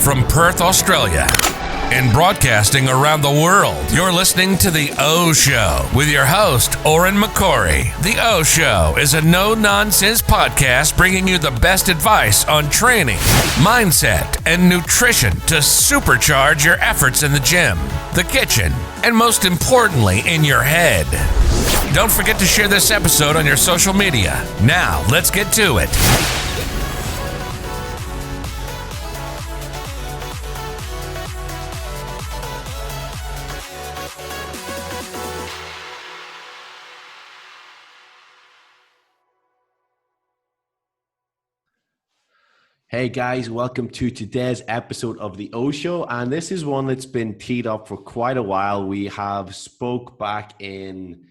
From Perth, Australia, and broadcasting around the world, you're listening to The O Show with your host, Oren McCory. The O Show is a no-nonsense podcast bringing you the best advice on training, mindset, and nutrition to supercharge your efforts in the gym, the kitchen, and most importantly, in your head. Don't forget to share this episode on your social media. Now, let's get to it. Hey guys, welcome to today's episode of The O Show, and this is one that's been teed up for quite a while. We have spoke back in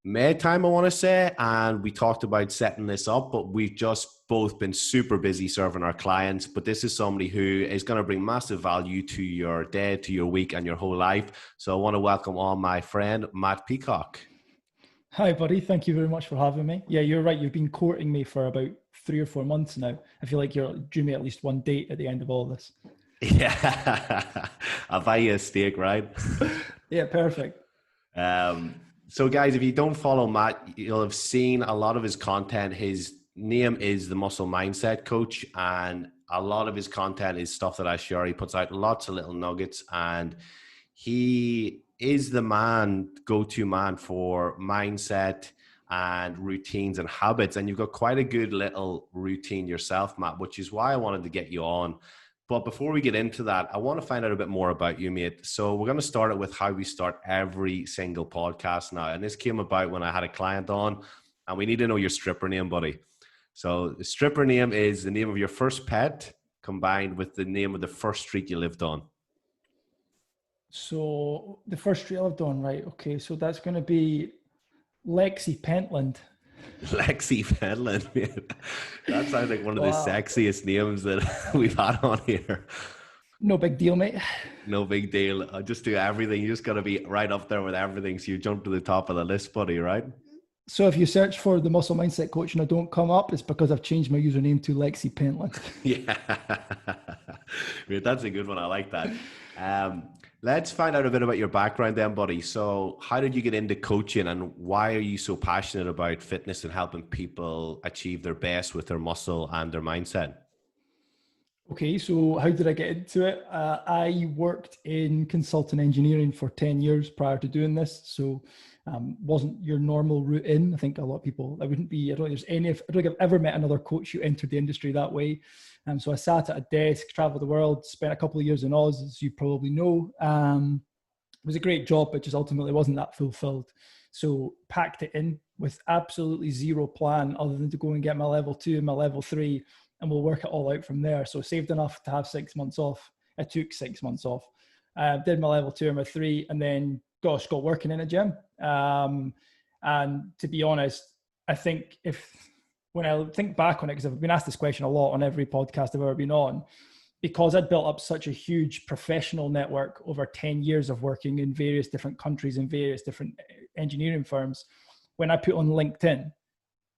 May time, I want to say, and we talked about setting this up, but we've just both been super busy serving our clients. But this is somebody who is going to bring massive value to your day, to your week, and your whole life. So I want to welcome on my friend, Matt Peacock. Hi, buddy. Thank you very much for having me. Yeah, you're right. You've been courting me for about 3 or 4 months now. I feel like you're due me at least one date at the end of all this. Yeah, I'll buy you a steak, right? Yeah, perfect. So guys, if you don't follow Matt, you'll have seen a lot of his content. His name is the Muscle Mindset Coach, and a lot of his content is stuff that I share. He puts out lots of little nuggets, and he is the go-to man for mindset and routines and habits. And you've got quite a good little routine yourself, Matt, which is why I wanted to get you on. But before we get into that, I want to find out a bit more about you, mate. So we're going to start it with how we start every single podcast now. And this came about when I had a client on, and we need to know your stripper name, buddy. So the stripper name is the name of your first pet combined with the name of the first street you lived on. So the first street I lived on, right? Okay, so that's going to be Lexi Pentland. Lexi Pentland. That sounds like one of the sexiest names that we've had on here. No big deal, mate. No big deal. I just do everything. You just got to be right up there with everything. So you jump to the top of the list, buddy, right? So if you search for the Muscle Mindset Coach and I don't come up, it's because I've changed my username to Lexi Pentland. Yeah. Mate, that's a good one. I like that. Let's find out a bit about your background then, buddy. So how did you get into coaching, and why are you so passionate about fitness and helping people achieve their best with their muscle and their mindset? Okay, so how did I get into it? I worked in consulting engineering for 10 years prior to doing this. So wasn't your normal route in. I think a lot of people, I don't think I've ever met another coach who entered the industry that way. So I sat at a desk, traveled the world, spent a couple of years in Oz, as you probably know. It was a great job, but just ultimately wasn't that fulfilled. So packed it in with absolutely zero plan other than to go and get my level 2 and my level 3, and we'll work it all out from there. So saved enough to have 6 months off. I took 6 months off, did my level 2 and my 3, and then got working in a gym. And to be honest, I think when I think back on it, because I've been asked this question a lot on every podcast I've ever been on, because I'd built up such a huge professional network over 10 years of working in various different countries and various different engineering firms. When I put on LinkedIn,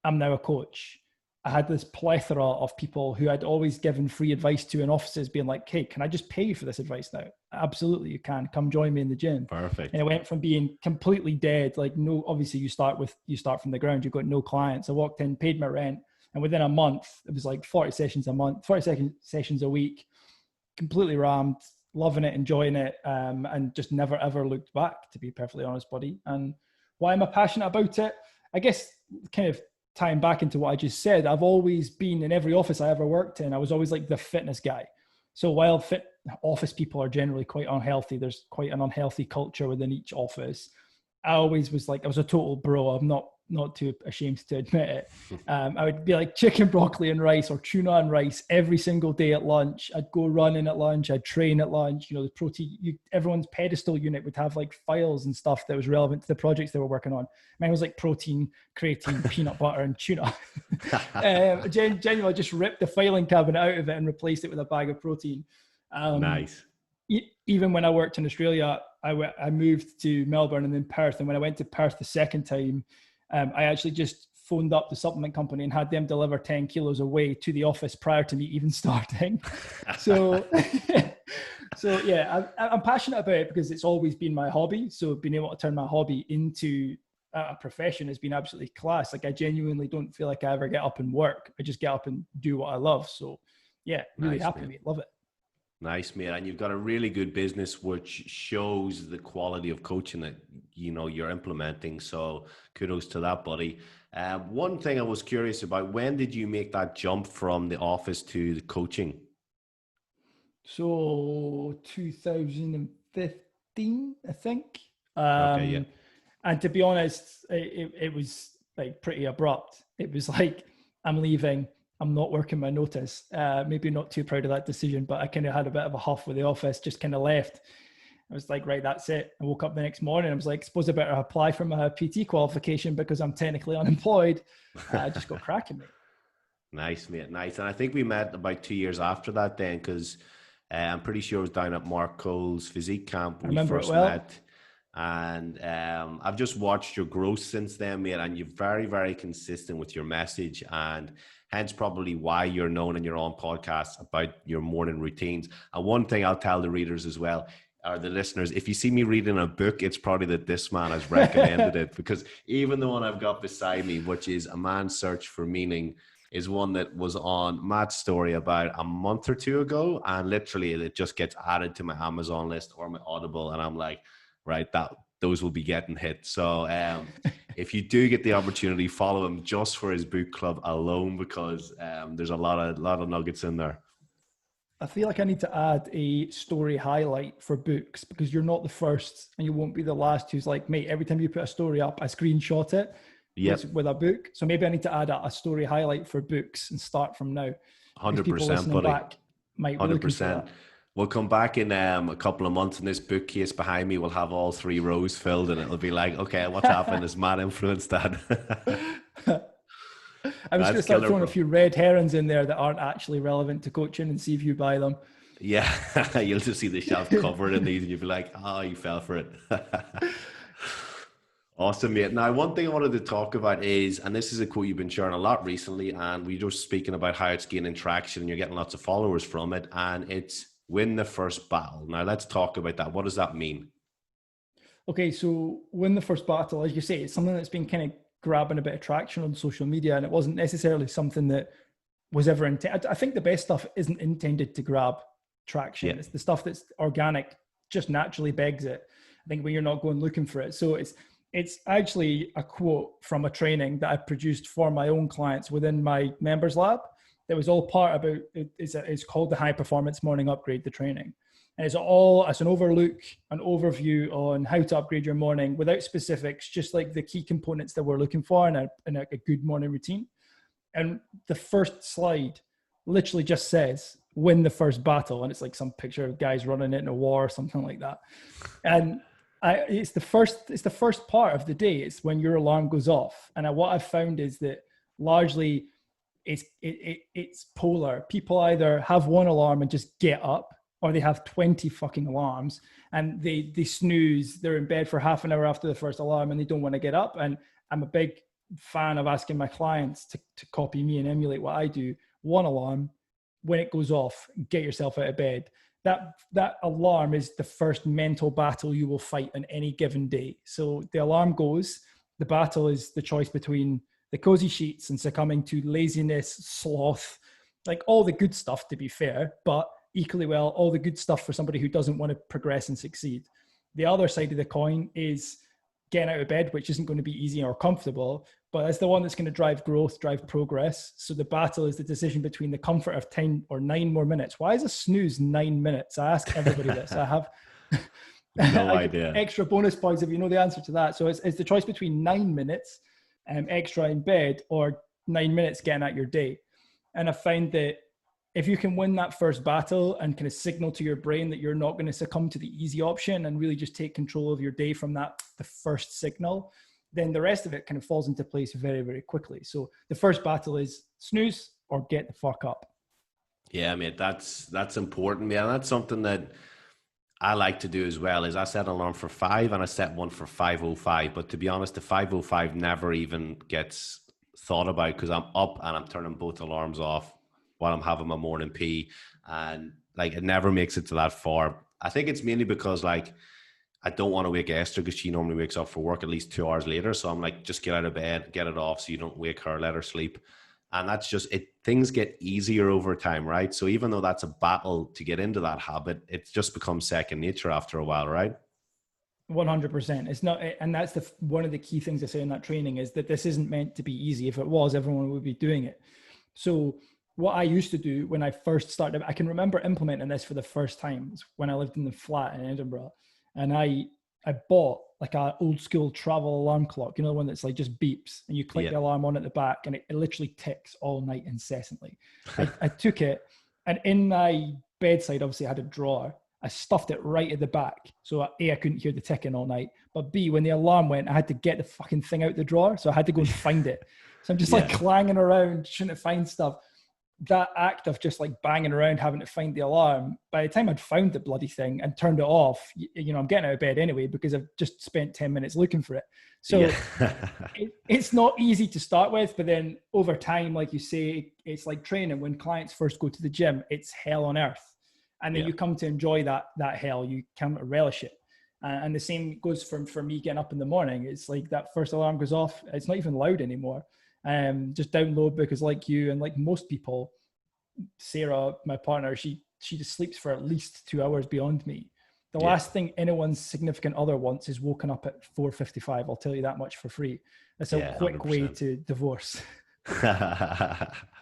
I'm now a coach, I had this plethora of people who I'd always given free advice to in offices being like, hey, can I just pay you for this advice now? Absolutely, you can. Come join me in the gym. Perfect. And it went from being completely dead, like no, obviously you start from the ground, you've got no clients. I walked in, paid my rent, and within a month, it was like 40 sessions a week, completely rammed, loving it, enjoying it, and just never ever looked back, to be perfectly honest, buddy. And why am I passionate about it? I guess kind of tying back into what I just said, I've always been in every office I ever worked in. I was always like the fitness guy. So while fit office people are generally quite unhealthy, there's quite an unhealthy culture within each office. I always was like, I was a total bro. I'm not too ashamed to admit it. I would be like chicken, broccoli and rice, or tuna and rice every single day at lunch. I'd go running at lunch. I'd train at lunch. You know, the protein, everyone's pedestal unit would have like files and stuff that was relevant to the projects they were working on. Mine was like protein, creatine, peanut butter and tuna. Genuinely just ripped the filing cabinet out of it and replaced it with a bag of protein. Nice. Even when I worked in Australia, I moved to Melbourne and then Perth. And when I went to Perth the second time, I actually just phoned up the supplement company and had them deliver 10 kilos away to the office prior to me even starting. So, so yeah, I'm passionate about it because it's always been my hobby. So being able to turn my hobby into a profession has been absolutely class. Like I genuinely don't feel like I ever get up and work. I just get up and do what I love. So yeah, really Nice, happy, man. mate. Love it. Nice, mate. And you've got a really good business, which shows the quality of coaching that, you know, you're implementing. So kudos to that, buddy. One thing I was curious about, when did you make that jump from the office to the coaching? So 2015, I think. Okay, yeah. And to be honest, it was like pretty abrupt. It was like, I'm leaving. I'm not working my notice. Maybe not too proud of that decision, but I kind of had a bit of a huff with the office, just kind of left. I was like, right, that's it. I woke up the next morning. I was like, suppose I better apply for my PT qualification because I'm technically unemployed. I just got cracking, mate. Nice, mate. Nice. And I think we met about 2 years after that then, because I'm pretty sure it was down at Mark Cole's physique camp when we first met. And I've just watched your growth since then, mate, and you're very, very consistent with your message, and hence probably why you're known in your own podcast about your morning routines. And one thing I'll tell the readers as well, or the listeners, if you see me reading a book, it's probably that this man has recommended it, because even the one I've got beside me, which is A Man's Search for Meaning, is one that was on Matt's story about a month or two ago, and literally it just gets added to my Amazon list or my Audible, and I'm like, right, those will be getting hit. So if you do get the opportunity, follow him just for his book club alone, because there's a lot of nuggets in there. I feel like I need to add a story highlight for books, because you're not the first and you won't be the last who's like, mate, every time you put a story up, I screenshot it with a book. So maybe I need to add a story highlight for books and start from now. 100%, buddy. Back might be 100%. We'll come back in a couple of months, and this bookcase behind me will have all 3 rows filled, and it'll be like, okay, what's happened? Has Matt influenced that? I was going to start throwing a few red herrings in there that aren't actually relevant to coaching and see if you buy them. Yeah, you'll just see the shelf covered in these, and you'll be like, oh, you fell for it. Awesome, mate. Now, one thing I wanted to talk about is, and this is a quote you've been sharing a lot recently, and we were just speaking about how it's gaining traction and you're getting lots of followers from it, and it's win the first battle. Now, let's talk about that. What does that mean? Okay, so win the first battle, as you say, it's something that's been kind of grabbing a bit of traction on social media, and it wasn't necessarily something that was ever intended. I think the best stuff isn't intended to grab traction. Yeah. It's the stuff that's organic, just naturally begs it. I think when you're not going looking for it. So it's actually a quote from a training that I produced for my own clients within my members lab. That was all part about, it's called the High Performance Morning Upgrade, the training. And it's an overview on how to upgrade your morning without specifics, just like the key components that we're looking for in a good morning routine. And the first slide literally just says, win the first battle. And it's like some picture of guys running it in a war or something like that. And it's the first part of the day. It's when your alarm goes off. And what I've found is that largely it's polar. People either have one alarm and just get up, or they have 20 fucking alarms and they snooze. They're in bed for half an hour after the first alarm and they don't want to get up. And I'm a big fan of asking my clients to copy me and emulate what I do. One alarm, when it goes off, get yourself out of bed. That alarm is the first mental battle you will fight on any given day. So the alarm goes, the battle is the choice between the cozy sheets and succumbing to laziness, sloth, like all the good stuff, to be fair, but equally well, all the good stuff for somebody who doesn't want to progress and succeed. The other side of the coin is getting out of bed, which isn't going to be easy or comfortable, but it's the one that's going to drive growth, drive progress. So the battle is the decision between the comfort of 10 or 9 more minutes. Why is a snooze 9 minutes? I ask everybody this. I have no idea. Extra bonus points if you know the answer to that. So it's the choice between 9 minutes extra in bed or 9 minutes getting at your day. And I find that if you can win that first battle and kind of signal to your brain that you're not going to succumb to the easy option and really just take control of your day from the first signal, then the rest of it kind of falls into place very, very quickly. So the first battle is snooze or get the fuck up. Yeah, mate, that's important, man. That's something that I like to do as well. Is I set an alarm for 5 and I set one for 5:05. But to be honest, the 5:05 never even gets thought about, because I'm up and I'm turning both alarms off while I'm having my morning pee, and like it never makes it to that far. I think it's mainly because like I don't want to wake Esther, because she normally wakes up for work at least 2 hours later. So I'm like, just get out of bed, get it off so you don't wake her, let her sleep. And that's just it. Things get easier over time, right? So even though that's a battle to get into that habit, it just becomes second nature after a while, right? 100%. It's not, and that's one of the key things I say in that training is that this isn't meant to be easy. If it was, everyone would be doing it. So what I used to do when I first started, I can remember implementing this for the first time when I lived in the flat in Edinburgh, and I bought like a old school travel alarm clock, the one that's like just beeps and you click the alarm on at the back and it literally ticks all night incessantly. I took it, and in my bedside, obviously I had a drawer. I stuffed it right at the back. So A, I couldn't hear the ticking all night, but B, when the alarm went, I had to get the fucking thing out the drawer. So I had to go and find it. So I'm just like clanging around, trying to find stuff. That act of just like banging around, having to find the alarm, by the time I'd found the bloody thing and turned it off, I'm getting out of bed anyway, because I've just spent 10 minutes looking for it. So it's not easy to start with, but then over time, like you say, it's like training. When clients first go to the gym, it's hell on earth. And then you come to enjoy that hell. You come to relish it. And the same goes for me getting up in the morning. It's like that first alarm goes off. It's not even loud anymore. Just download, because like you and like most people, Sarah, my partner, she just sleeps for at least 2 hours beyond me. The last thing anyone's significant other wants is woken up at 4:55. I'll tell you that much for free. That's a quick 100%. Way to divorce.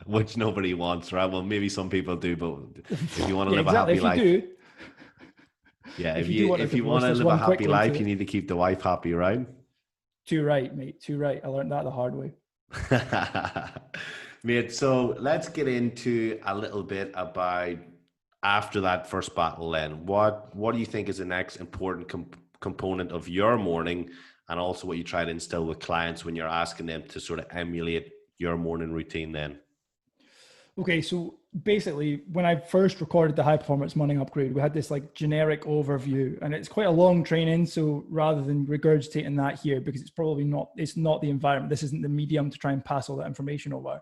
Which nobody wants, right? Well, maybe some people do, but if you want to live a happy life, if you want to live a happy life, you need to keep the wife happy, right? Too right, mate. Too right. I learned that the hard way. Mate, so let's get into a little bit about after that first battle. Then, what do you think is the next important component of your morning, and also what you try to instill with clients when you're asking them to sort of emulate your morning routine then? Okay, so basically when I first recorded the high performance morning upgrade, we had this like generic overview, and it's quite a long training. So rather than regurgitating that here, because it's not the environment, this isn't the medium to try and pass all that information over.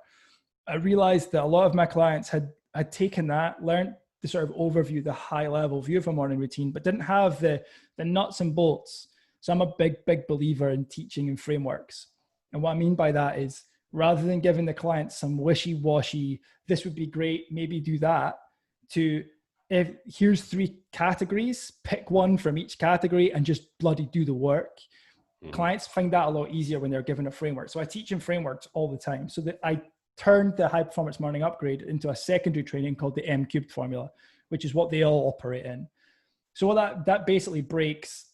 I realized that a lot of my clients had taken that, learned the sort of overview, the high level view of a morning routine, but didn't have the nuts and bolts. So I'm a big believer in teaching in frameworks. And what I mean by that is, rather than giving the client some wishy-washy, this would be great, maybe do that, to if here's 3 categories, pick one from each category and just bloody do the work. Mm-hmm. Clients find that a lot easier when they're given a framework. So I teach in frameworks all the time. So that I turned the high performance morning upgrade into a secondary training called the M³ formula, which is what they all operate in. So that basically breaks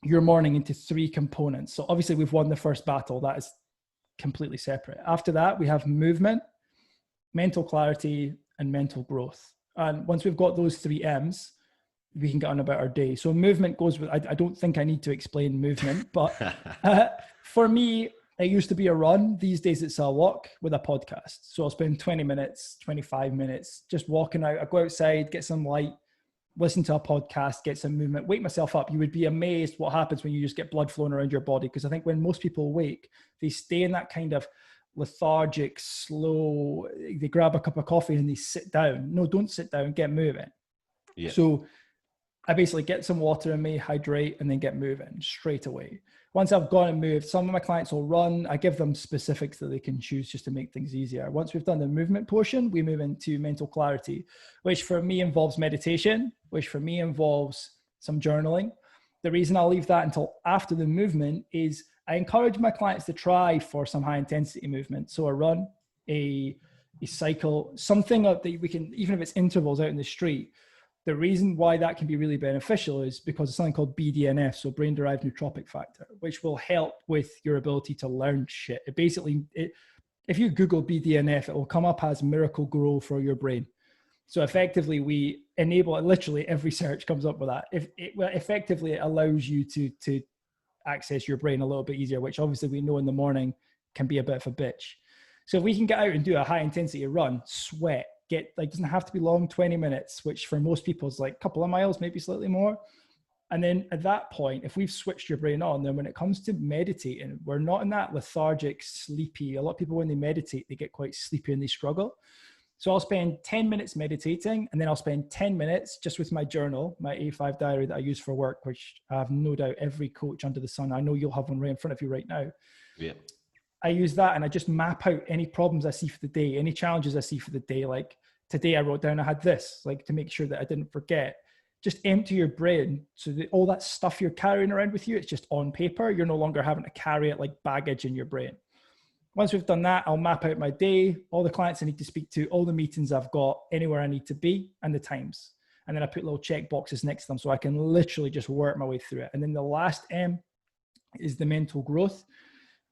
your morning into 3 components. So obviously we've won the first battle. That is completely separate. After that, we have movement, mental clarity, and mental growth. And once we've got those 3 M's, we can get on about our day. So movement goes with, I don't think I need to explain movement, but for me, it used to be a run. These days it's a walk with a podcast. So I'll spend 20 minutes, 25 minutes just walking out. I go outside, get some light, listen to a podcast, get some movement, wake myself up. You would be amazed what happens when you just get blood flowing around your body. Because I think when most people wake, they stay in that kind of lethargic, slow, they grab a cup of coffee and they sit down. No, don't sit down, get moving. Yeah. So I basically get some water in me, hydrate, and then get moving straight away. Once I've gone and moved, some of my clients will run. I give them specifics that they can choose just to make things easier. Once we've done the movement portion, we move into mental clarity, which for me involves meditation, which for me involves some journaling. The reason I'll leave that until after the movement is I encourage my clients to try for some high intensity movement. So a run, a cycle, something that we can, even if it's intervals out in the street. The reason why that can be really beneficial is because of something called BDNF, so brain-derived nootropic factor, which will help with your ability to learn shit. If you Google BDNF, it will come up as miracle grow for your brain. So effectively, we enable it. Literally every search comes up with that. Effectively, it allows you to access your brain a little bit easier, which obviously we know in the morning can be a bit of a bitch. So if we can get out and do a high intensity run, sweat, doesn't have to be long, 20 minutes, which for most people is like a couple of miles, maybe slightly more. And then at that point, if we've switched your brain on, then when it comes to meditating, we're not in that lethargic, sleepy. A lot of people, when they meditate, they get quite sleepy and they struggle. So I'll spend 10 minutes meditating, and then I'll spend 10 minutes just with my journal, my A5 diary that I use for work, which I have no doubt every coach under the sun, I know you'll have one right in front of you right now. Yeah. I use that and I just map out any problems I see for the day, any challenges I see for the day. Like today I wrote down I had this, like to make sure that I didn't forget. Just empty your brain so that all that stuff you're carrying around with you, it's just on paper. You're no longer having to carry it like baggage in your brain. Once we've done that, I'll map out my day, all the clients I need to speak to, all the meetings I've got, anywhere I need to be, and the times. And then I put little check boxes next to them so I can literally just work my way through it. And then the last M is the mental growth,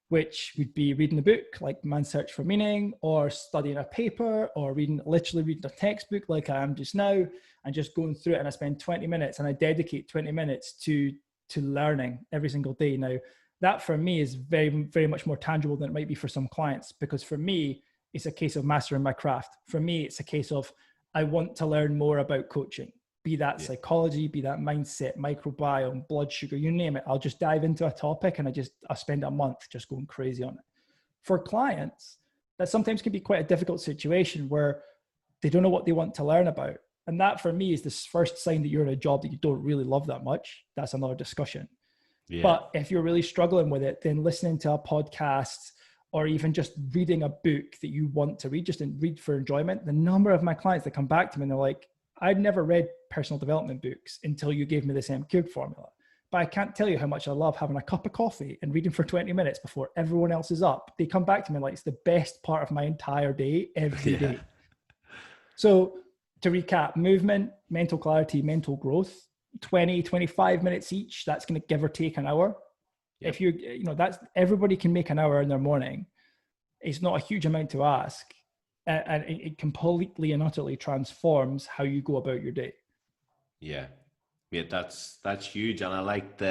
which would be reading a book like Man's Search for Meaning, or studying a paper, or literally reading a textbook like I am just now, and just going through it. And I spend 20 minutes and I dedicate 20 minutes to learning every single day. Now, that for me is very, very much more tangible than it might be for some clients, because for me, it's a case of mastering my craft. For me, it's a case of, I want to learn more about coaching, be that psychology, be that mindset, microbiome, blood sugar, you name it. I'll just dive into a topic and I spend a month just going crazy on it. For clients, that sometimes can be quite a difficult situation where they don't know what they want to learn about. And that for me is the first sign that you're in a job that you don't really love that much. That's another discussion. Yeah. But if you're really struggling with it, then listening to a podcast or even just reading a book that you want to read, just read for enjoyment. The number of my clients that come back to me and they're like, I'd never read personal development books until you gave me this M-Cubed formula. But I can't tell you how much I love having a cup of coffee and reading for 20 minutes before everyone else is up. They come back to me like it's the best part of my entire day, every day. So to recap, movement, mental clarity, mental growth, 20, 25 minutes each, that's going to give or take an hour. Yep. If that's, everybody can make an hour in their morning. It's not a huge amount to ask. And it completely and utterly transforms how you go about your day. Yeah, that's huge. And I like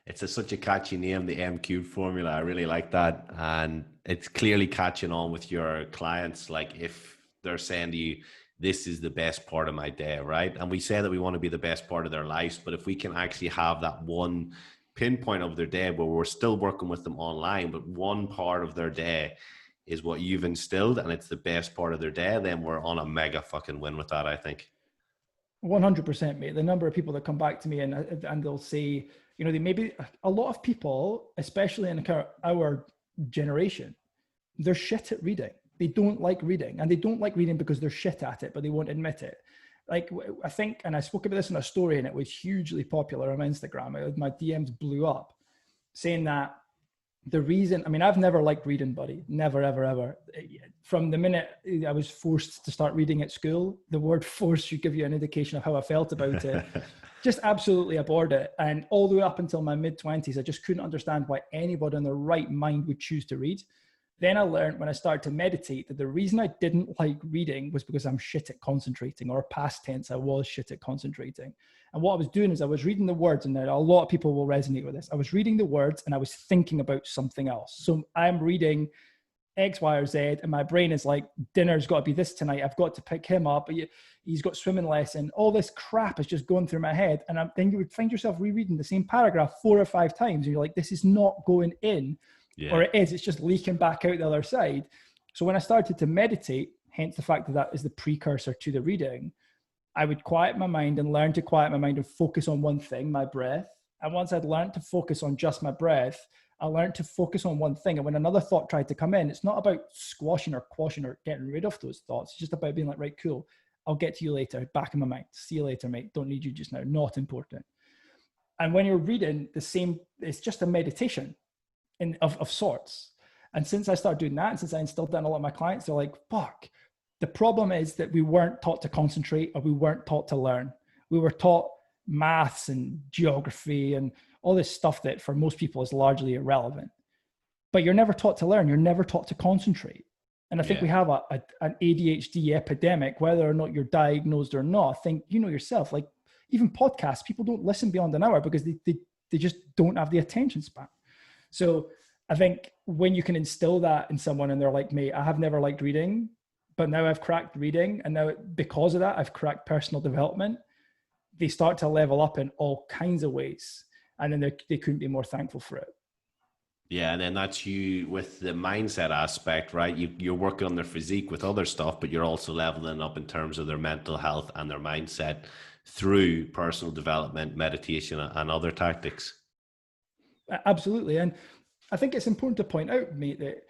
it's such a catchy name, the M-Cubed formula. I really like that. And it's clearly catching on with your clients. Like if they're saying to you, this is the best part of my day, right? And we say that we want to be the best part of their lives, but if we can actually have that one pinpoint of their day where we're still working with them online, but one part of their day is what you've instilled and it's the best part of their day, then we're on a mega fucking win with that, I think. 100%, mate. The number of people that come back to me and they'll say, they maybe a lot of people, especially in our generation, they're shit at reading. They don't like reading, and they don't like reading because they're shit at it, but they won't admit it. Like I think, and I spoke about this in a story and it was hugely popular on Instagram. My DMs blew up saying that the reason, I've never liked reading, buddy. Never, ever, ever. From the minute I was forced to start reading at school, the word force should give you an indication of how I felt about it. Just absolutely abhorred it. And all the way up until my mid-20s, I just couldn't understand why anybody in their right mind would choose to read. Then I learned when I started to meditate that the reason I didn't like reading was because I'm shit at concentrating, or past tense, I was shit at concentrating. And what I was doing is I was reading the words, and a lot of people will resonate with this. I was reading the words and I was thinking about something else. So I'm reading X, Y, or Z, and my brain is like, dinner's got to be this tonight. I've got to pick him up. He's got swimming lesson. All this crap is just going through my head. And then you would find yourself rereading the same paragraph 4 or 5 times. And you're like, this is not going in. Yeah. Or it's just leaking back out the other side. So when I started to meditate, hence the fact that is the precursor to the reading, I would quiet my mind and learn to quiet my mind and focus on one thing, my breath. And once I'd learned to focus on just my breath, I learned to focus on one thing. And when another thought tried to come in, it's not about squashing or quashing or getting rid of those thoughts. It's just about being like, right, cool. I'll get to you later. Back in my mind. See you later, mate. Don't need you just now. Not important. And when you're reading the same, it's just a meditation of sorts. And since I started doing that, and since I instilled that in a lot of my clients, they're like, fuck. The problem is that we weren't taught to concentrate, or we weren't taught to learn. We were taught maths and geography and all this stuff that for most people is largely irrelevant. But you're never taught to learn. You're never taught to concentrate. And I think we have an ADHD epidemic, whether or not you're diagnosed or not. I think, yourself, like even podcasts, people don't listen beyond an hour because they just don't have the attention span. So I think when you can instill that in someone and they're like, mate, I have never liked reading, but now I've cracked reading. And now because of that, I've cracked personal development. they start to level up in all kinds of ways. And then they couldn't be more thankful for it. Yeah, and then that's you with the mindset aspect, right? You're working on their physique with other stuff, but you're also leveling up in terms of their mental health and their mindset through personal development, meditation, and other tactics. Absolutely. And I think it's important to point out, mate, that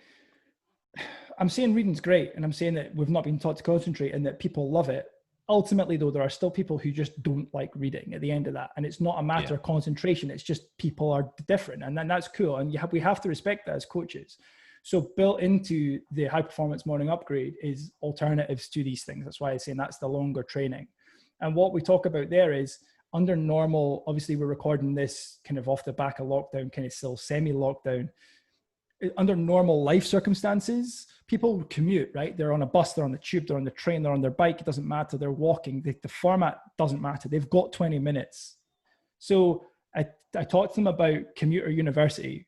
I'm saying reading's great, and I'm saying that we've not been taught to concentrate and that people love it. Ultimately, though, there are still people who just don't like reading at the end of that. And it's not a matter of concentration. It's just people are different. And then that's cool. And we have to respect that as coaches. So built into the high performance morning upgrade is alternatives to these things. That's why I'm saying that's the longer training. And what we talk about there is under normal, obviously we're recording this kind of off the back of lockdown, kind of still semi-lockdown. Under normal life circumstances, people commute, right? They're on a bus, they're on the tube, they're on the train, they're on their bike. It doesn't matter. They're walking. The format doesn't matter. They've got 20 minutes. So I talked to them about commuter university.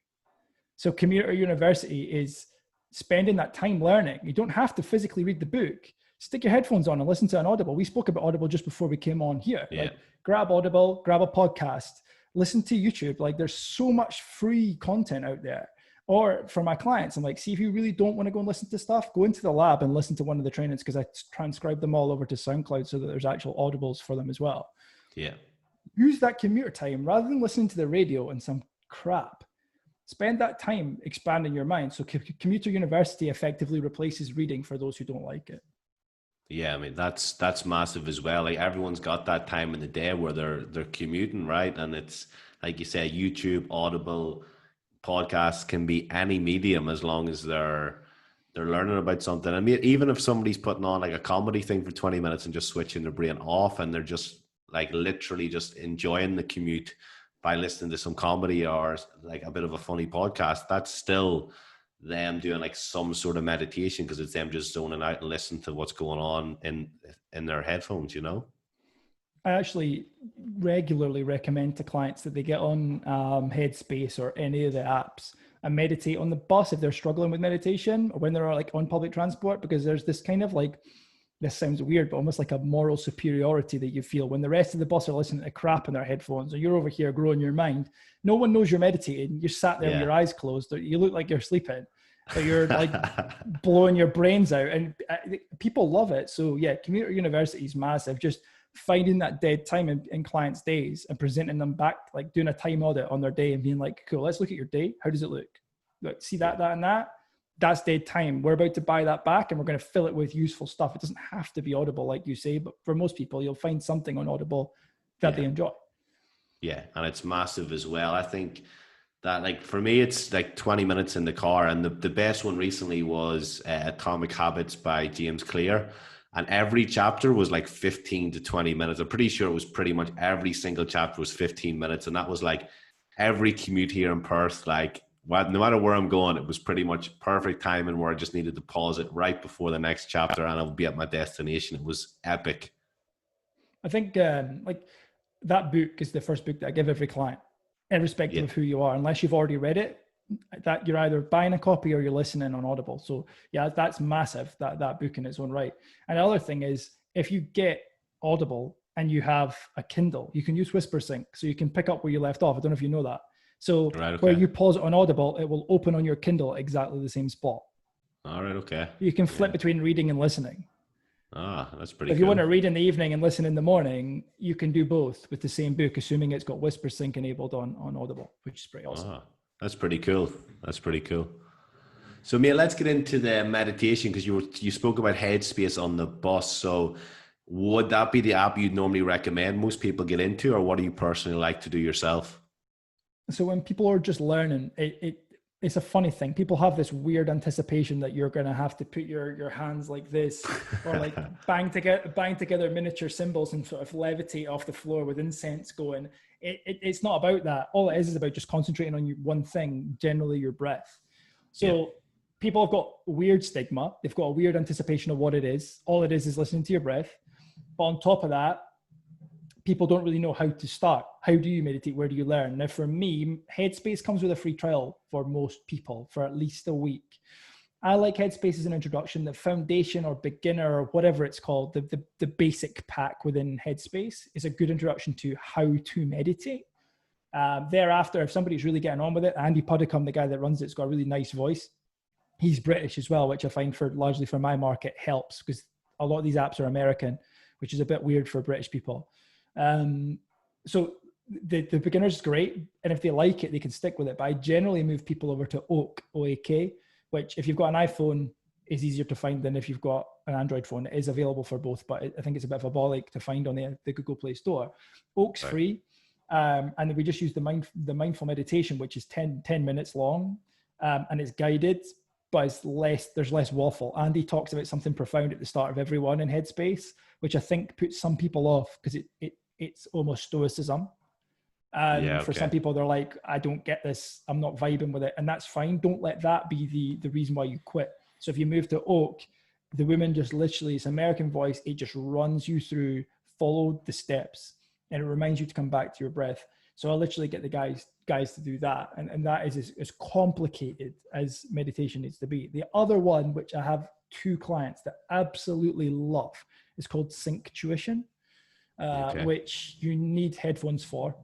So commuter university is spending that time learning. You don't have to physically read the book. Stick your headphones on and listen to an Audible. We spoke about Audible just before we came on here. Yeah. Like, grab Audible, grab a podcast, listen to YouTube. Like, there's so much free content out there. Or for my clients, I'm like, see, if you really don't want to go and listen to stuff, go into the lab and listen to one of the trainings, because I transcribe them all over to SoundCloud so that there's actual audibles for them as well. Yeah. Use that commuter time rather than listening to the radio and some crap. Spend that time expanding your mind. So commuter university effectively replaces reading for those who don't like it. Yeah, I mean, that's massive as well. Like, everyone's got that time in the day where they're commuting, right? And it's like you say, YouTube, Audible, podcasts can be any medium as long as they're learning about something. I mean, even if somebody's putting on like a comedy thing for 20 minutes and just switching their brain off, and they're just like literally just enjoying the commute by listening to some comedy or like a bit of a funny podcast, that's still them doing like some sort of meditation, because it's them just zoning out and listening to what's going on in their headphones, you know? I actually regularly recommend to clients that they get on Headspace or any of the apps and meditate on the bus if they're struggling with meditation, or when they're like on public transport, because there's this kind of like, this sounds weird, but almost like a moral superiority that you feel when the rest of the bus are listening to crap in their headphones, or you're over here growing your mind. No one knows you're meditating. You're sat there with your eyes closed. You look like you're sleeping, but you're like blowing your brains out, and people love it. So yeah, commuter university is massive. Just finding that dead time in clients' days and presenting them back, like doing a time audit on their day and being like, cool, let's look at your day. How does it look? Like, see that, and that. That's dead time. We're about to buy that back and we're going to fill it with useful stuff. It doesn't have to be Audible, like you say, but for most people, you'll find something on Audible that they enjoy. Yeah. And it's massive as well. I think that, like, for me, it's like 20 minutes in the car. And the best one recently was Atomic Habits by James Clear. And every chapter was like 15 to 20 minutes. I'm pretty sure it was pretty much every single chapter was 15 minutes. And that was like every commute here in Perth, like, no matter where I'm going, it was pretty much perfect timing where I just needed to pause it right before the next chapter and I'll be at my destination. It was epic. I think like that book is the first book that I give every client, irrespective of who you are, unless you've already read it, that you're either buying a copy or you're listening on Audible. So yeah, that's massive, that book in its own right. And the other thing is, if you get Audible and you have a Kindle, you can use WhisperSync. So you can pick up where you left off. I don't know if you know that. So where you pause it on Audible, it will open on your Kindle at exactly the same spot. All right, okay. You can flip between reading and listening. Ah, that's pretty If you want to read in the evening and listen in the morning, you can do both with the same book, assuming it's got WhisperSync enabled on Audible, which is pretty awesome. That's pretty cool. That's pretty cool. So, mate, let's get into the meditation, because you spoke about Headspace on the bus. So would that be the app you'd normally recommend most people get into, or what do you personally like to do yourself? So when people are just learning, it's a funny thing. People have this weird anticipation that you're going to have to put your hands like this, or like bang together miniature cymbals and sort of levitate off the floor with incense going. It's not about that. All it is about just concentrating on one thing, generally your breath. So people have got weird stigma. They've got a weird anticipation of what it is. All it is listening to your breath. But on top of that, people don't really know how to start. How do you meditate? Where do you learn? Now, for me, Headspace comes with a free trial for most people for at least a week. I like Headspace as an introduction. The foundation or beginner or whatever it's called, the basic pack within Headspace is a good introduction to how to meditate. Thereafter, if somebody's really getting on with it, Andy Puddicombe, the guy that runs it's got a really nice voice. He's British as well, which I find largely for my market helps, because a lot of these apps are American, which is a bit weird for British people. So the beginner's great, and if they like it, they can stick with it. But I generally move people over to Oak, OAK, which if you've got an iPhone is easier to find than if you've got an Android phone. It is available for both, but I think it's a bit of a bollock to find on the Google Play Store. Oak's free, and we just use the mindful meditation, which is 10 minutes long, and it's guided, but there's less waffle. Andy talks about something profound at the start of every one in Headspace, which I think puts some people off because it's almost stoicism. And for some people, they're like, I don't get this. I'm not vibing with it. And that's fine. Don't let that be the reason why you quit. So if you move to Oak, the woman just literally, it's American voice. It just runs you through, follow the steps, and it reminds you to come back to your breath. So I literally get the guys to do that. And that is as complicated as meditation needs to be. The other one, which I have 2 clients that absolutely love, is called Synctuition, which you need headphones for.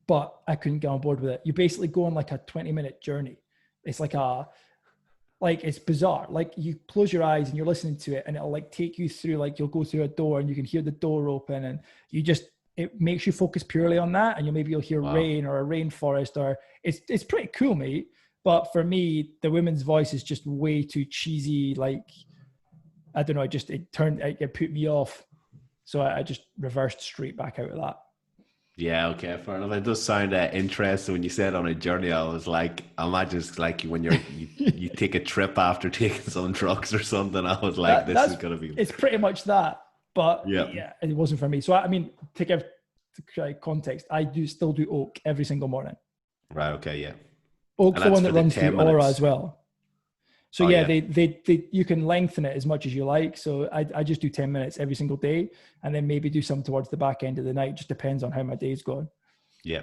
But I couldn't get on board with it. You basically go on like a 20-minute journey. It's it's bizarre. Like you close your eyes and you're listening to it, and it'll like take you through, like you'll go through a door and you can hear the door open, and it makes you focus purely on that. And you'll hear rain or a rainforest, or it's pretty cool, mate. But for me, the women's voice is just way too cheesy. Like, I don't know, it put me off. So I just reversed straight back out of that. Yeah, okay, fair enough. It does sound interesting when you said on a journey. I was like, I imagine it's like when you take a trip after taking some drugs or something. I was like, this is going to be... It's pretty much that, but yeah, it wasn't for me. So I mean, to give context, I still do Oak every single morning. Right, okay, yeah. Oak's the one that runs through Aura as well. So they you can lengthen it as much as you like. So I just do 10 minutes every single day, and then maybe do some towards the back end of the night. Just depends on how my day's going. Yeah.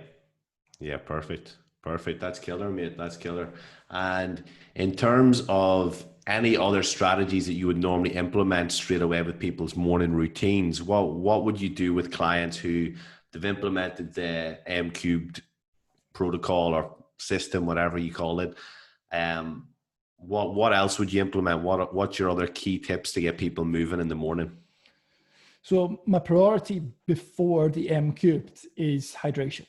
Yeah, perfect. That's killer, mate. That's killer. And in terms of any other strategies that you would normally implement straight away with people's morning routines, what would you do with clients who they've implemented the M cubed protocol or system, whatever you call it? What else would you implement? What's your other key tips to get people moving in the morning? So my priority before the M cubed is hydration.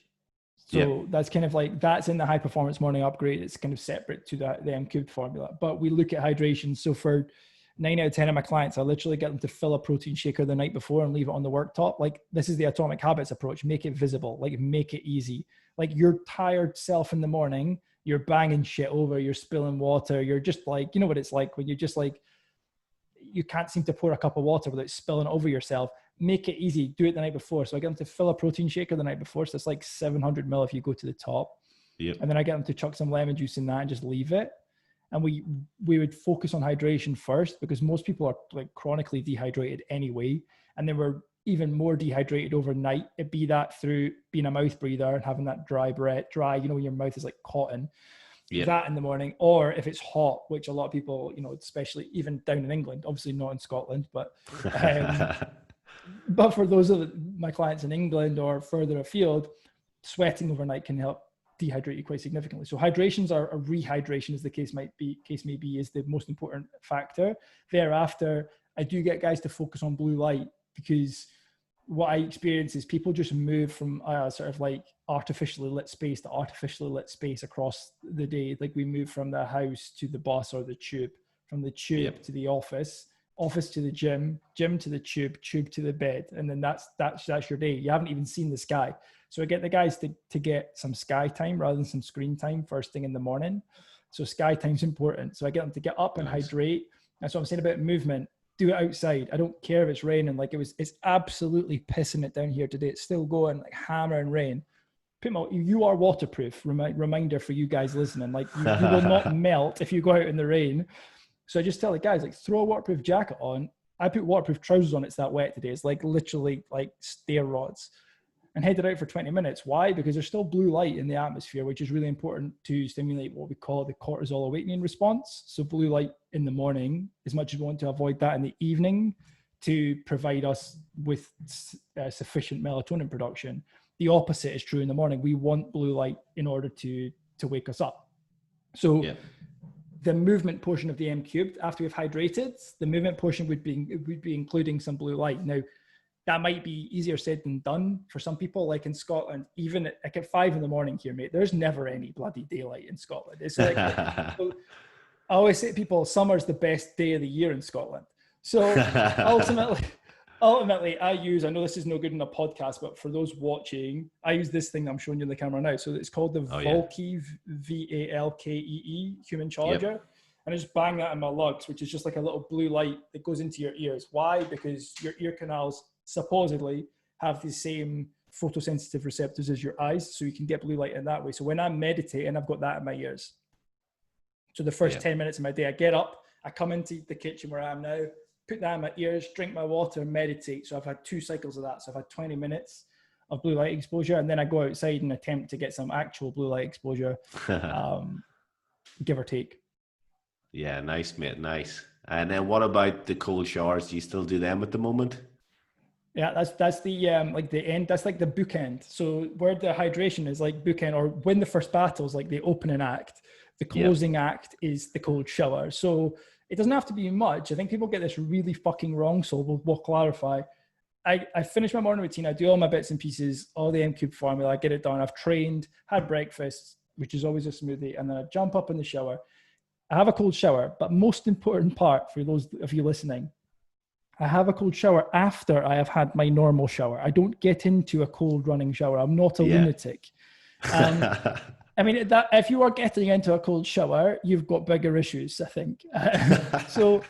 So that's kind of like, that's in the high performance morning upgrade. It's kind of separate to the M cubed formula, but we look at hydration. So for 9 out of 10 of my clients, I literally get them to fill a protein shaker the night before and leave it on the worktop. Like, this is the Atomic Habits approach. Make it visible, like make it easy. Like, your tired self in the morning, you're banging shit over, you're spilling water. You're just like, you know what it's like when you just like, you can't seem to pour a cup of water without spilling over yourself. Make it easy. Do it the night before. So I get them to fill a protein shaker the night before. So it's like 700 ml if you go to the top. Yep. And then I get them to chuck some lemon juice in that and just leave it. And we would focus on hydration first, because most people are like chronically dehydrated anyway. And then we're even more dehydrated overnight. It be that through being a mouth breather and having that dry, you know, when your mouth is like cotton. Yep. That in the morning, or if it's hot, which a lot of people, you know, especially even down in England, obviously not in Scotland, but but for those of my clients in England or further afield, sweating overnight can help dehydrate you quite significantly. So hydrations or rehydration, as the case may be, is the most important factor. Thereafter, I do get guys to focus on blue light, because what I experience is people just move from sort of like artificially lit space to artificially lit space across the day. Like, we move from the house to the bus or the tube, from the tube to the office to the gym to the tube to the bed. And then that's your day. You haven't even seen the sky. So I get the guys to get some sky time rather than some screen time first thing in the morning. So sky time's important. So I get them to get up and hydrate. That's what I'm saying about movement. Do it outside. I don't care if it's raining. Like, it's absolutely pissing it down here today. It's still going like hammer and rain. You are waterproof. Reminder for you guys listening. Like, you will not melt if you go out in the rain. So I just tell the guys, like, throw a waterproof jacket on. I put waterproof trousers on. It's that wet today. It's like literally like stair rods. and headed out for 20 minutes. Why? Because there's still blue light in the atmosphere, which is really important to stimulate what we call the cortisol awakening response. So blue light in the morning, as much as we want to avoid that in the evening to provide us with sufficient melatonin production, the opposite is true in the morning. We want blue light in order to wake us up. So the movement portion of the M cubed, after we've hydrated, the movement portion would be including some blue light. Now, that might be easier said than done for some people. Like in Scotland, even at 5 a.m. here, mate, there's never any bloody daylight in Scotland. It's like, I always say to people, summer's the best day of the year in Scotland. So ultimately I know this is no good in a podcast, but for those watching, I use this thing that I'm showing you on the camera now. So it's called the Valkee, Valkee human charger. Yep. And I just bang that in my lugs, which is just like a little blue light that goes into your ears. Why? Because your ear canals supposedly have the same photosensitive receptors as your eyes, so you can get blue light in that way. So when I'm meditating, I've got that in my ears. So the first 10 minutes of my day, I get up, I come into the kitchen where I am now, put that in my ears, drink my water, and meditate. So I've had 2 cycles of that. So I've had 20 minutes of blue light exposure, and then I go outside and attempt to get some actual blue light exposure, give or take. Yeah, nice, mate, nice. And then what about the cold showers? Do you still do them at the moment? Yeah, that's the like the end. That's like the bookend. So where the hydration is like bookend, or win the first battle is like the opening act. The closing act is the cold shower. So it doesn't have to be much. I think people get this really fucking wrong. So we'll clarify. I finish my morning routine. I do all my bits and pieces, all the M Cube formula. I get it done. I've trained, had breakfast, which is always a smoothie, and then I jump up in the shower. I have a cold shower, but most important part for those of you listening, I have a cold shower after I have had my normal shower. I don't get into a cold running shower. I'm not a lunatic. I mean, that if you are getting into a cold shower, you've got bigger issues, I think. So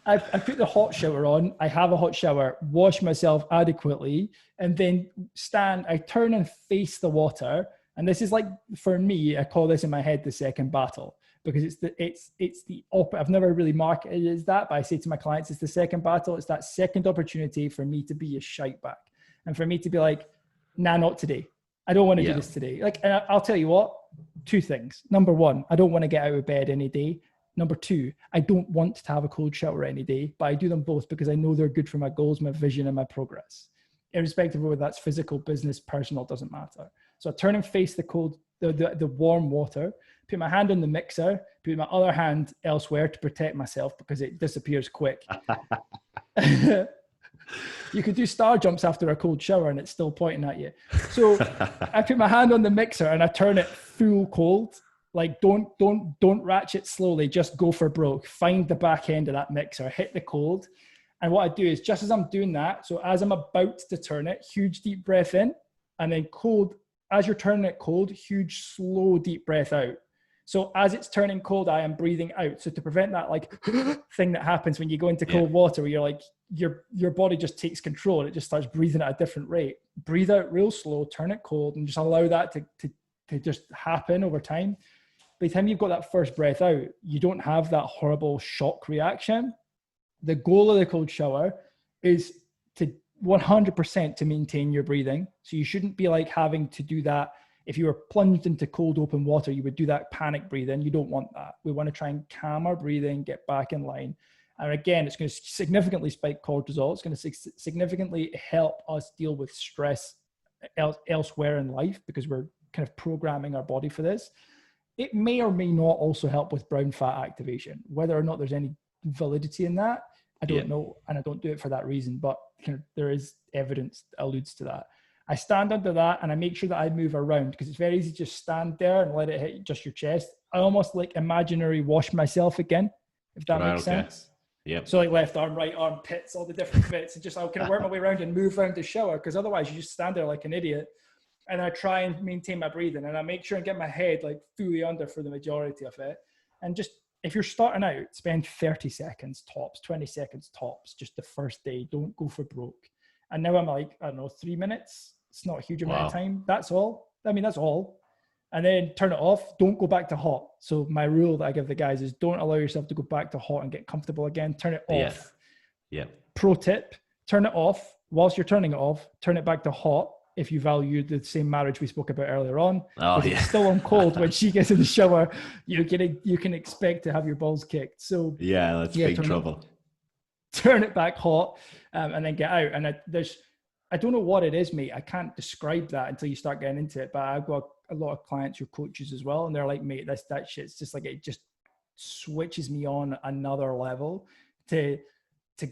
I put the hot shower on. I have a hot shower, wash myself adequately, and then I turn and face the water. And this is like, for me, I call this in my head the second battle, because it's the opposite. I've never really marketed it as that, but I say to my clients, it's the second battle. It's that second opportunity for me to be a shite back, and for me to be like, nah, not today. I don't want to do this today. Like, and I'll tell you what, 2 things. Number 1, I don't want to get out of bed any day. Number 2, I don't want to have a cold shower any day, but I do them both because I know they're good for my goals, my vision, and my progress. Irrespective of whether that's physical, business, personal, doesn't matter. So I turn and face the warm water, put my hand on the mixer, put my other hand elsewhere to protect myself because it disappears quick. You could do star jumps after a cold shower and it's still pointing at you. So I put my hand on the mixer and I turn it full cold. Like don't ratchet slowly, just go for broke. Find the back end of that mixer, hit the cold. And what I do is, just as I'm doing that, so as I'm about to turn it, huge deep breath in, and then cold, as you're turning it cold, huge slow deep breath out. So as it's turning cold, I am breathing out. So to prevent that like thing that happens when you go into cold water, where you're like, your body just takes control. It just starts breathing at a different rate. Breathe out real slow, turn it cold, and just allow that to just happen over time. By the time you've got that first breath out, you don't have that horrible shock reaction. The goal of the cold shower is to 100% to maintain your breathing. So you shouldn't be like having to do that. If you were plunged into cold open water, you would do that panic breathing. You don't want that. We want to try and calm our breathing, get back in line. And again, it's going to significantly spike cortisol. It's going to significantly help us deal with stress elsewhere in life because we're kind of programming our body for this. It may or may not also help with brown fat activation. Whether or not there's any validity in that, I don't know. And I don't do it for that reason, but there is evidence that alludes to that. I stand under that and I make sure that I move around because it's very easy to just stand there and let it hit just your chest. I almost like imaginary wash myself again, if that makes sense. Yeah. So like left arm, right arm, pits, all the different bits, and just I'll kind of work my way around and move around the shower because otherwise you just stand there like an idiot. And I try and maintain my breathing and I make sure and get my head like fully under for the majority of it. And just, if you're starting out, spend 30 seconds tops, 20 seconds tops, just the first day. Don't go for broke. And now I'm like, I don't know, 3 minutes. It's not a huge amount of time. That's all. I mean, that's all. And then turn it off. Don't go back to hot. So my rule that I give the guys is don't allow yourself to go back to hot and get comfortable again. Turn it off. Yeah. Pro tip, turn it off. Whilst you're turning it off, turn it back to hot. if you value the same marriage we spoke about earlier on. Oh, If yeah. it's still on cold when she gets in the shower, you can expect to have your balls kicked. So Yeah, that's big trouble. Turn it back hot, and then get out. And I don't know what it is, mate. I can't describe that until you start getting into it. But I've got a lot of clients who are coaches as well, and they're like, mate, that shit's just like, it just switches me on another level to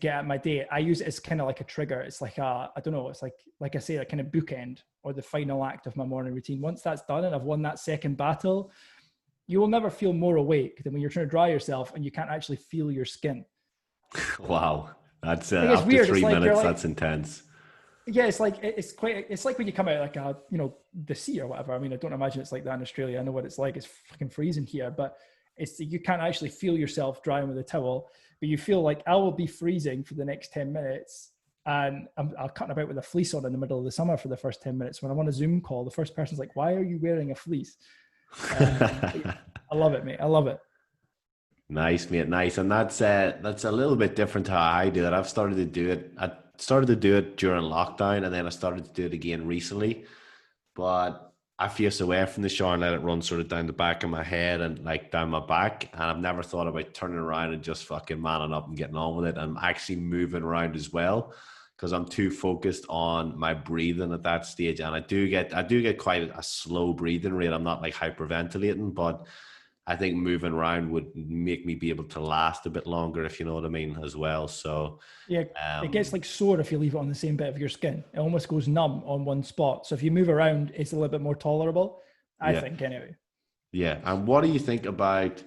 get at my day. I use it as kind of like a trigger. It's like I don't know. It's like I say, a kind of bookend or the final act of my morning routine. Once that's done and I've won that second battle, you will never feel more awake than when you're trying to dry yourself and you can't actually feel your skin. Wow, that's after weird. 3 minutes. That's intense. Yeah, it's like when you come out like the sea or whatever. I mean, I don't imagine it's like that in Australia. I know what it's like. It's fucking freezing here, but you can't actually feel yourself drying with a towel, but you feel like I will be freezing for the nenext 10 minutes. And I'll cut about with a fleece on in the middle of the summer for the first 10 minutes. When I'm on a Zoom call, the first person's like, why are you wearing a fleece? I love it, mate. I love it. Nice, mate. Nice. And that's a little bit different to how I do it. I started to do it during lockdown, and then I started to do it again recently. But I face away from the shower and let it run sort of down the back of my head and like down my back. And I've never thought about turning around and just fucking manning up and getting on with it. I'm actually moving around as well because I'm too focused on my breathing at that stage. And I do get quite a slow breathing rate. I'm not like hyperventilating, but I think moving around would make me be able to last a bit longer, if you know what I mean, as well. So yeah, it gets like sore if you leave it on the same bit of your skin. It almost goes numb on one spot. So if you move around, it's a little bit more tolerable, I think, anyway. Yeah. And what do you think about,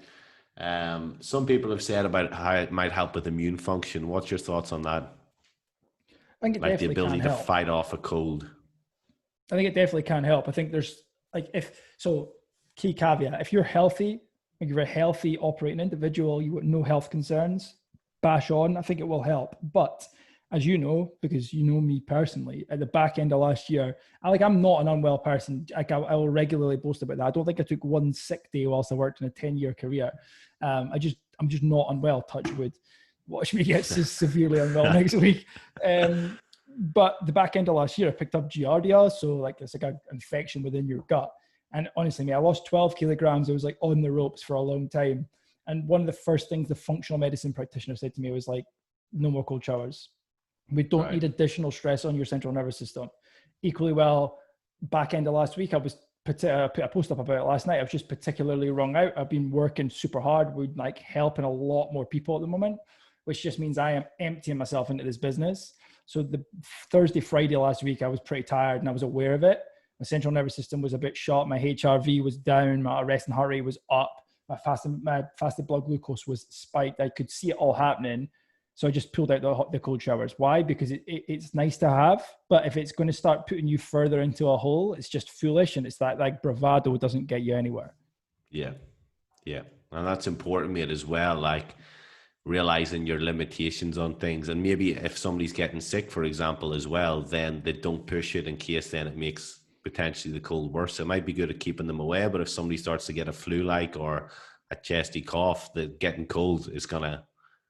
some people have said about how it might help with immune function. What's your thoughts on that? I think it like the definitely ability can to help. fight off a cold. I think it definitely can help. I think there's key caveat, if you're healthy, if you're a healthy operating individual, you got no health concerns, bash on, I think it will help. But as you know, because you know me personally, at the back end of last year, I'm not an unwell person. Like I will regularly boast about that. I don't think I took one sick day whilst I worked in a 10-year career. I'm just not unwell, touch wood. Watch me get severely unwell next week. But the back end of last year, I picked up Giardia. So like it's like an infection within your gut. And honestly, man, I lost 12 kilograms. I was like on the ropes for a long time. And one of the first things the functional medicine practitioner said to me was like, no more cold showers. We don't need additional stress on your central nervous system. Equally well, back end of last week, I put a post up about it last night. I was just particularly wrung out. I've been working super hard. We're like helping a lot more people at the moment, which just means I am emptying myself into this business. So the Thursday, Friday last week, I was pretty tired and I was aware of it. My central nervous system was a bit shot. My HRV was down. My resting heart rate was up. My fasted blood glucose was spiked. I could see it all happening. So I just pulled out the cold showers. Why? Because it's nice to have, but if it's going to start putting you further into a hole, it's just foolish. And it's that like bravado doesn't get you anywhere. Yeah. Yeah. And that's important, mate, as well. Like realizing your limitations on things. And maybe if somebody's getting sick, for example, as well, then they don't push it in case then it makes potentially the cold worse. It might be good at keeping them away, but if somebody starts to get a flu-like or a chesty cough, the getting cold is going to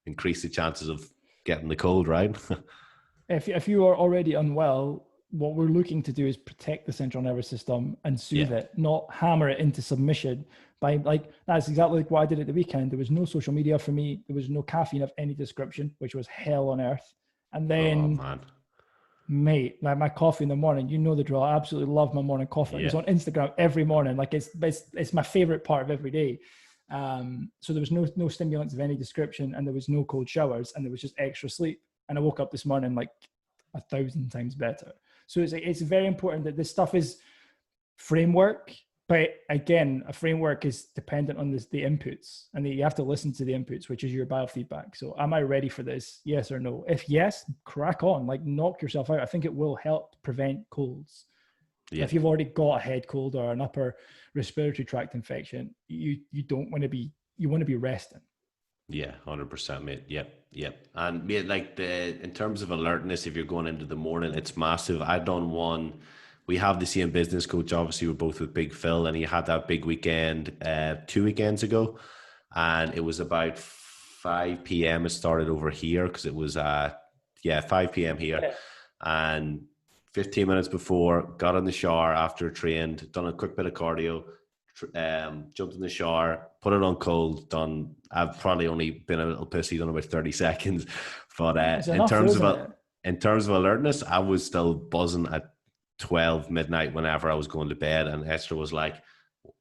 increase the chances of getting the cold, right? If you are already unwell, what we're looking to do is protect the central nervous system and soothe it, not hammer it into submission. That's exactly like what I did at the weekend. There was no social media for me. There was no caffeine of any description, which was hell on earth. And then, mate, like my coffee in the morning, you know the drill. I absolutely love my morning coffee. It's on Instagram every morning. Like it's my favorite part of every day. So there was no stimulants of any description, and there was no cold showers, and there was just extra sleep. And I woke up this morning like 1,000 times better. So it's very important that this stuff is framework, but again, a framework is dependent on the inputs, and you have to listen to the inputs, which is your biofeedback. So am I ready for this? Yes or no? If yes, crack on, like knock yourself out. I think it will help prevent colds. Yeah. If you've already got a head cold or an upper respiratory tract infection, you want to be resting. Yeah, 100%, mate. Yep. And mate, like in terms of alertness, if you're going into the morning, it's massive. I done one. We have the same business coach. Obviously, we're both with Big Phil, and he had that big weekend 2 weekends ago, and it was about 5 p.m. It started over here because it was 5 p.m. here, and 15 minutes before, got in the shower after trained, done a quick bit of cardio, jumped in the shower, put it on cold, done. I've probably only been a little pissy, done about 30 seconds. But in terms of alertness, I was still buzzing at 12 midnight whenever I was going to bed. And Esther was like,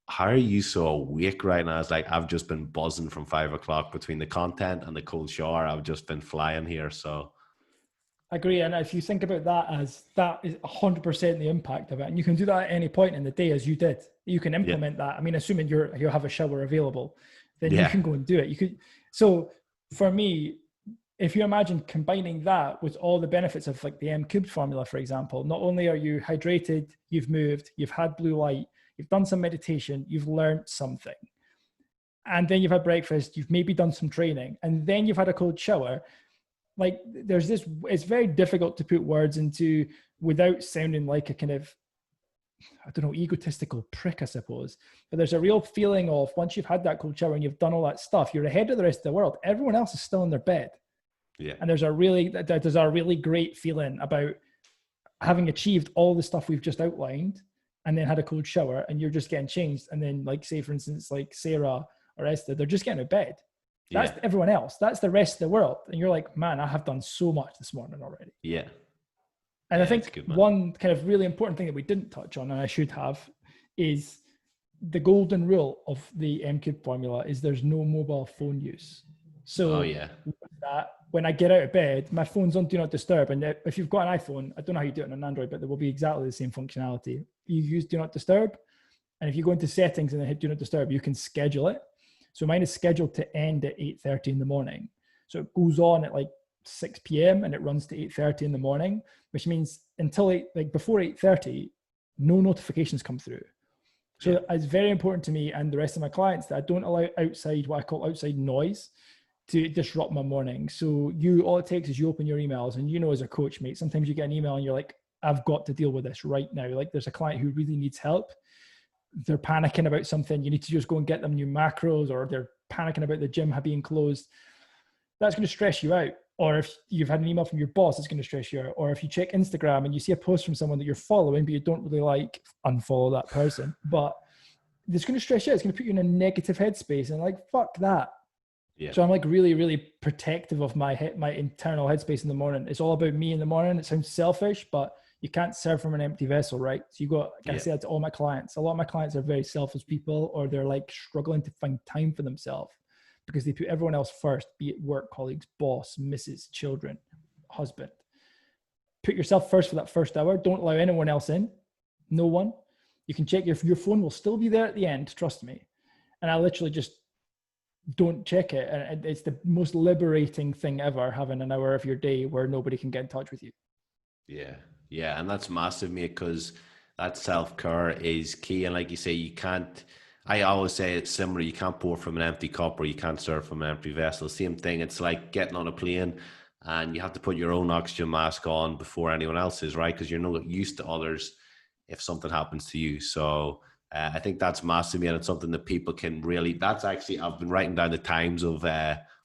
how are you so awake right now? I was like, I've just been buzzing from 5 o'clock between the content and the cold shower. I've just been flying here. So I agree. And if you think about that as that is 100% the impact of it, and you can do that at any point in the day as you did, you can implement that. I mean, assuming you have a shower available, then you can go and do it. You could. So for me, if you imagine combining that with all the benefits of like the M cubed formula, for example, not only are you hydrated, you've moved, you've had blue light, you've done some meditation, you've learned something, and then you've had breakfast, you've maybe done some training, and then you've had a cold shower. Like there's this, it's very difficult to put words into without sounding like a kind of, I don't know, egotistical prick, I suppose. But there's a real feeling of once you've had that cold shower and you've done all that stuff, you're ahead of the rest of the world. Everyone else is still in their bed. Yeah. And there's a really great feeling about having achieved all the stuff we've just outlined and then had a cold shower and you're just getting changed. And then like, say for instance, like Sarah or Esther, they're just getting out of bed. That's everyone else. That's the rest of the world. And you're like, man, I have done so much this morning already. Yeah. And I think one kind of really important thing that we didn't touch on, and I should have, is the golden rule of the MCube formula is there's no mobile phone use. So that when I get out of bed, my phone's on Do Not Disturb. And if you've got an iPhone, I don't know how you do it on an Android, but there will be exactly the same functionality. You use Do Not Disturb. And if you go into settings and then hit Do Not Disturb, you can schedule it. So mine is scheduled to end at 8:30 in the morning. So it goes on at like 6 p.m. and it runs to 8:30 in the morning, which means until before 8:30, no notifications come through. So it's very important to me and the rest of my clients that I don't allow what I call outside noise to disrupt my morning. So all it takes is you open your emails and as a coach, mate, sometimes you get an email and you're like, I've got to deal with this right now. Like there's a client who really needs help. They're panicking about something. You need to just go and get them new macros, or they're panicking about the gym being closed. That's going to stress you out. Or if you've had an email from your boss, it's going to stress you out. Or if you check Instagram and you see a post from someone that you're following, but you don't really like, unfollow that person. But it's going to stress you out. It's going to put you in a negative headspace and like, fuck that. Yeah. So I'm like really, really protective of my internal headspace in the morning. It's all about me in the morning. It sounds selfish, but you can't serve from an empty vessel, right? So I say that to all my clients. A lot of my clients are very selfish people, or they're like struggling to find time for themselves because they put everyone else first, be it work, colleagues, boss, missus, children, husband. Put yourself first for that first hour. Don't allow anyone else in. No one. You can check your phone will still be there at the end. Trust me. And I literally just don't check it. And it's the most liberating thing ever, having an hour of your day where nobody can get in touch with you. Yeah. Yeah. And that's massive, mate, because that self-care is key. And like you say, I always say it's similar. You can't pour from an empty cup, or you can't serve from an empty vessel. Same thing. It's like getting on a plane and you have to put your own oxygen mask on before anyone else's, right? Because you're not used to others if something happens to you. So I think that's massive, and it's something that people can really, that's actually, I've been writing down the times of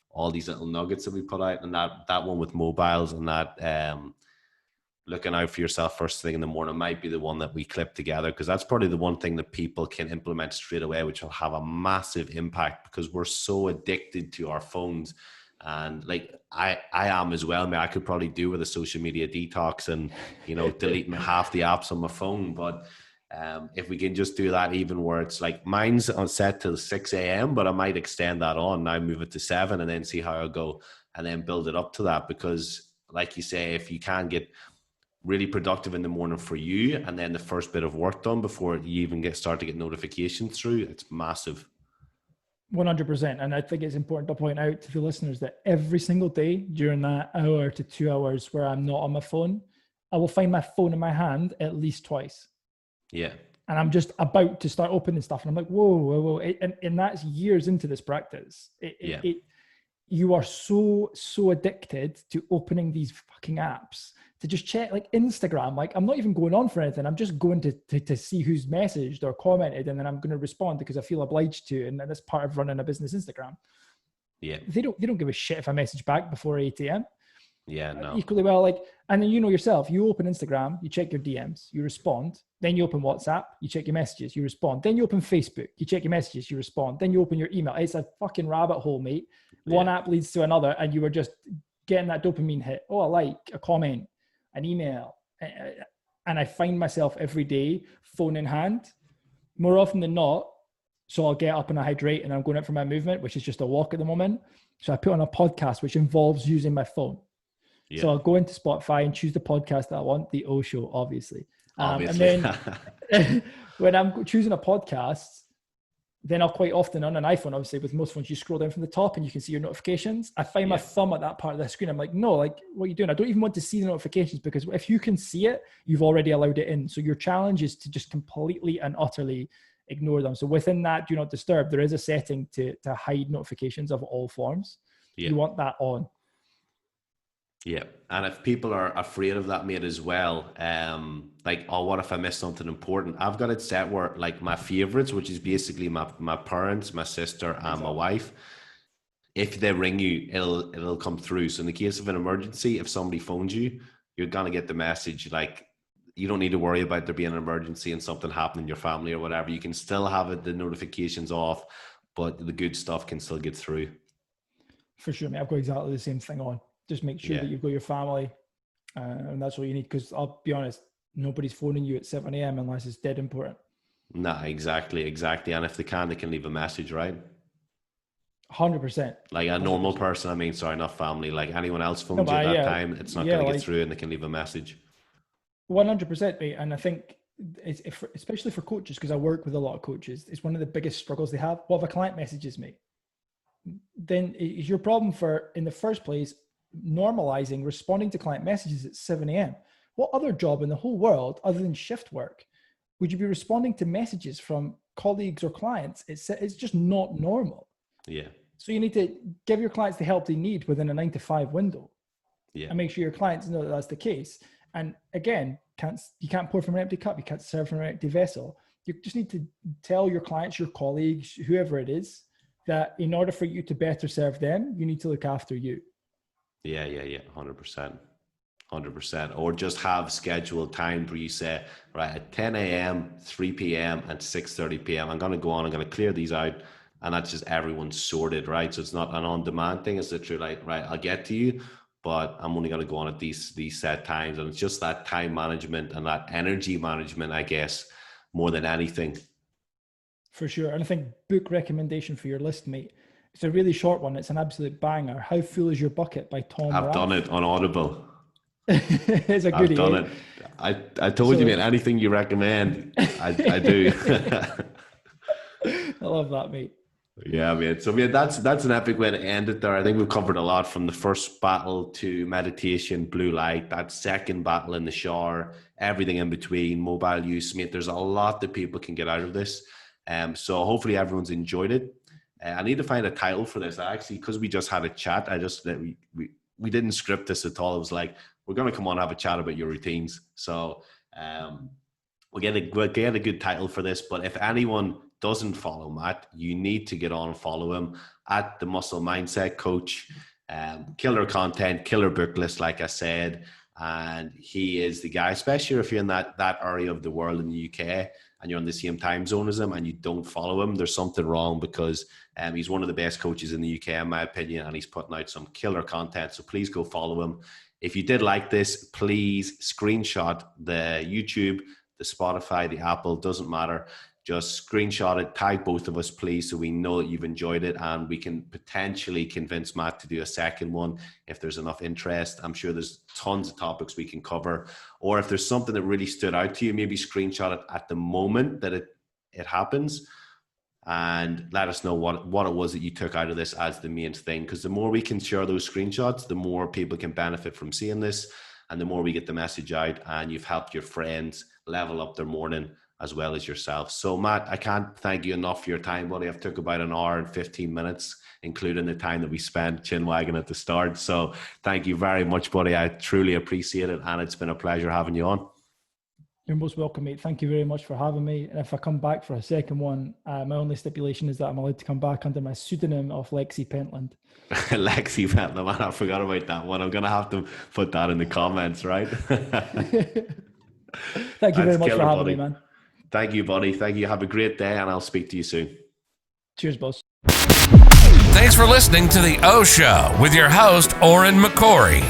all these little nuggets that we put out, and that one with mobiles and that looking out for yourself first thing in the morning might be the one that we clip together, because that's probably the one thing that people can implement straight away, which will have a massive impact, because we're so addicted to our phones. And like I am as well. I mean, I could probably do with a social media detox and, deleting half the apps on my phone. But if we can just do that, even where it's like mine's on set till 6 a.m., but I might extend that on now, move it to 7 and then see how I go and then build it up to that. Because like you say, if you can get really productive in the morning for you and then the first bit of work done before you even start to get notifications through, it's massive. 100%. And I think it's important to point out to the listeners that every single day during that hour to 2 hours where I'm not on my phone, I will find my phone in my hand at least twice. Yeah. And I'm just about to start opening stuff. And I'm like, whoa. And that's years into this practice. You are so addicted to opening these fucking apps to just check, like Instagram. Like, I'm not even going on for anything. I'm just going to see who's messaged or commented, and then I'm going to respond because I feel obliged to. And that's part of running a business Instagram. Yeah. They don't give a shit if I message back before 8 a.m. Yeah, no. Equally well, like, and then you know yourself, you open Instagram, you check your DMs, you respond, then you open WhatsApp, you check your messages, you respond, then you open Facebook, you check your messages, you respond, then you open your email. It's a fucking rabbit hole, mate. One app leads to another, and you are just getting that dopamine hit. Oh, a like, a comment, an email. And I find myself every day, phone in hand, more often than not. So I'll get up and I hydrate, and I'm going out for my movement, which is just a walk at the moment. So I put on a podcast, which involves using my phone. Yeah. So I'll go into Spotify and choose the podcast that I want, the O Show, obviously. And then when I'm choosing a podcast, then I'll quite often on an iPhone, obviously with most phones, you scroll down from the top and you can see your notifications. I find my thumb at that part of the screen. I'm like, no, like, what are you doing? I don't even want to see the notifications, because if you can see it, you've already allowed it in. So your challenge is to just completely and utterly ignore them. So within that do not disturb, there is a setting to hide notifications of all forms. You want that on. Yeah, and if people are afraid of that, mate, as well, like, oh, what if I miss something important? I've got it set where, like, my favorites, which is basically my parents, my sister, and my wife, if they ring you, it'll come through. So in the case of an emergency, if somebody phones you, you're gonna get the message. Like, you don't need to worry about there being an emergency and something happening in your family or whatever. You can still have the notifications off, but the good stuff can still get through. For sure, mate. I've got exactly the same thing on. Just make sure that you've got your family, and that's all you need. Because I'll be honest, nobody's phoning you at 7 a.m. unless it's dead important. Nah, exactly. And if they can leave a message, right? 100%. Like a normal 100%. Person, I mean, sorry, not family. Like anyone else phones you at that time, it's not going to get through, and they can leave a message. 100%, mate. And I think, especially for coaches, because I work with a lot of coaches, it's one of the biggest struggles they have. What if a client messages me? Then is your problem in the first place, normalizing responding to client messages at 7 a.m. What other job in the whole world, other than shift work, would you be responding to messages from colleagues or clients? It's just not normal. Yeah. So you need to give your clients the help they need within a 9 to 5 window. Yeah. And make sure your clients know that that's the case. And again, you can't pour from an empty cup. You can't serve from an empty vessel. You just need to tell your clients, your colleagues, whoever it is, that in order for you to better serve them, you need to look after you. Yeah. 100%. Or just have scheduled time where you say, right, at 10 a.m., 3 p.m. and 6:30 p.m., I'm going to go on, I'm going to clear these out. And that's just everyone's sorted, right? So it's not an on-demand thing. It's literally like, right, I'll get to you, but I'm only going to go on at these set times. And it's just that time management and that energy management, I guess, more than anything. For sure. And I think book recommendation for your list, mate. It's a really short one. It's an absolute banger. How Full Is Your Bucket by Tom I've Rath. done it on Audible. It's a goodie. I've done it. I told you, mate, anything you recommend, I do. I love that, mate. Yeah, mate. So, mate, that's an epic way to end it there. I think we've covered a lot, from the first battle to meditation, blue light, that second battle in the shower, everything in between, mobile use, mate. There's a lot that people can get out of this. So hopefully everyone's enjoyed it. I need to find a title for this. Actually, because we just had a chat, we didn't script this at all. It was like, we're going to come on and have a chat about your routines. So we'll get a good title for this. But if anyone doesn't follow Matt, you need to get on and follow him at the Muscle Mindset Coach. Killer content, killer book list, like I said. And he is the guy, especially if you're in that area of the world in the UK and you're on the same time zone as him and you don't follow him, there's something wrong, because he's one of the best coaches in the UK, in my opinion, and he's putting out some killer content. So please go follow him. If you did like this, please screenshot the YouTube, the Spotify, the Apple, doesn't matter. Just screenshot it, tag both of us, please, so we know that you've enjoyed it, and we can potentially convince Matt to do a second one if there's enough interest. I'm sure there's tons of topics we can cover. Or if there's something that really stood out to you, maybe screenshot it at the moment that it happens, and let us know what it was that you took out of this as the main thing. Because the more we can share those screenshots, the more people can benefit from seeing this, and the more we get the message out, and you've helped your friends level up their morning as well as yourself. So Matt, I can't thank you enough for your time, buddy. I've took about an hour and 15 minutes, including the time that we spent chin-wagging at the start. So thank you very much, buddy. I truly appreciate it, and it's been a pleasure having you on. You're most welcome, mate. Thank you very much for having me. And if I come back for a second one, my only stipulation is that I'm allowed to come back under my pseudonym of Lexi Pentland. Lexi Pentland, man, I forgot about that one. I'm going to have to put that in the comments, right? Thank you very much for having me, man. Thank you, buddy. Thank you. Have a great day, and I'll speak to you soon. Cheers, boss. Thanks for listening to The O Show with your host, Oren McCory.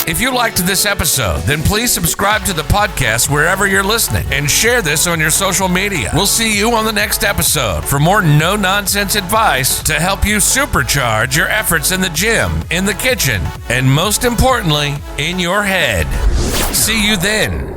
If you liked this episode, then please subscribe to the podcast wherever you're listening and share this on your social media. We'll see you on the next episode for more no-nonsense advice to help you supercharge your efforts in the gym, in the kitchen, and most importantly, in your head. See you then.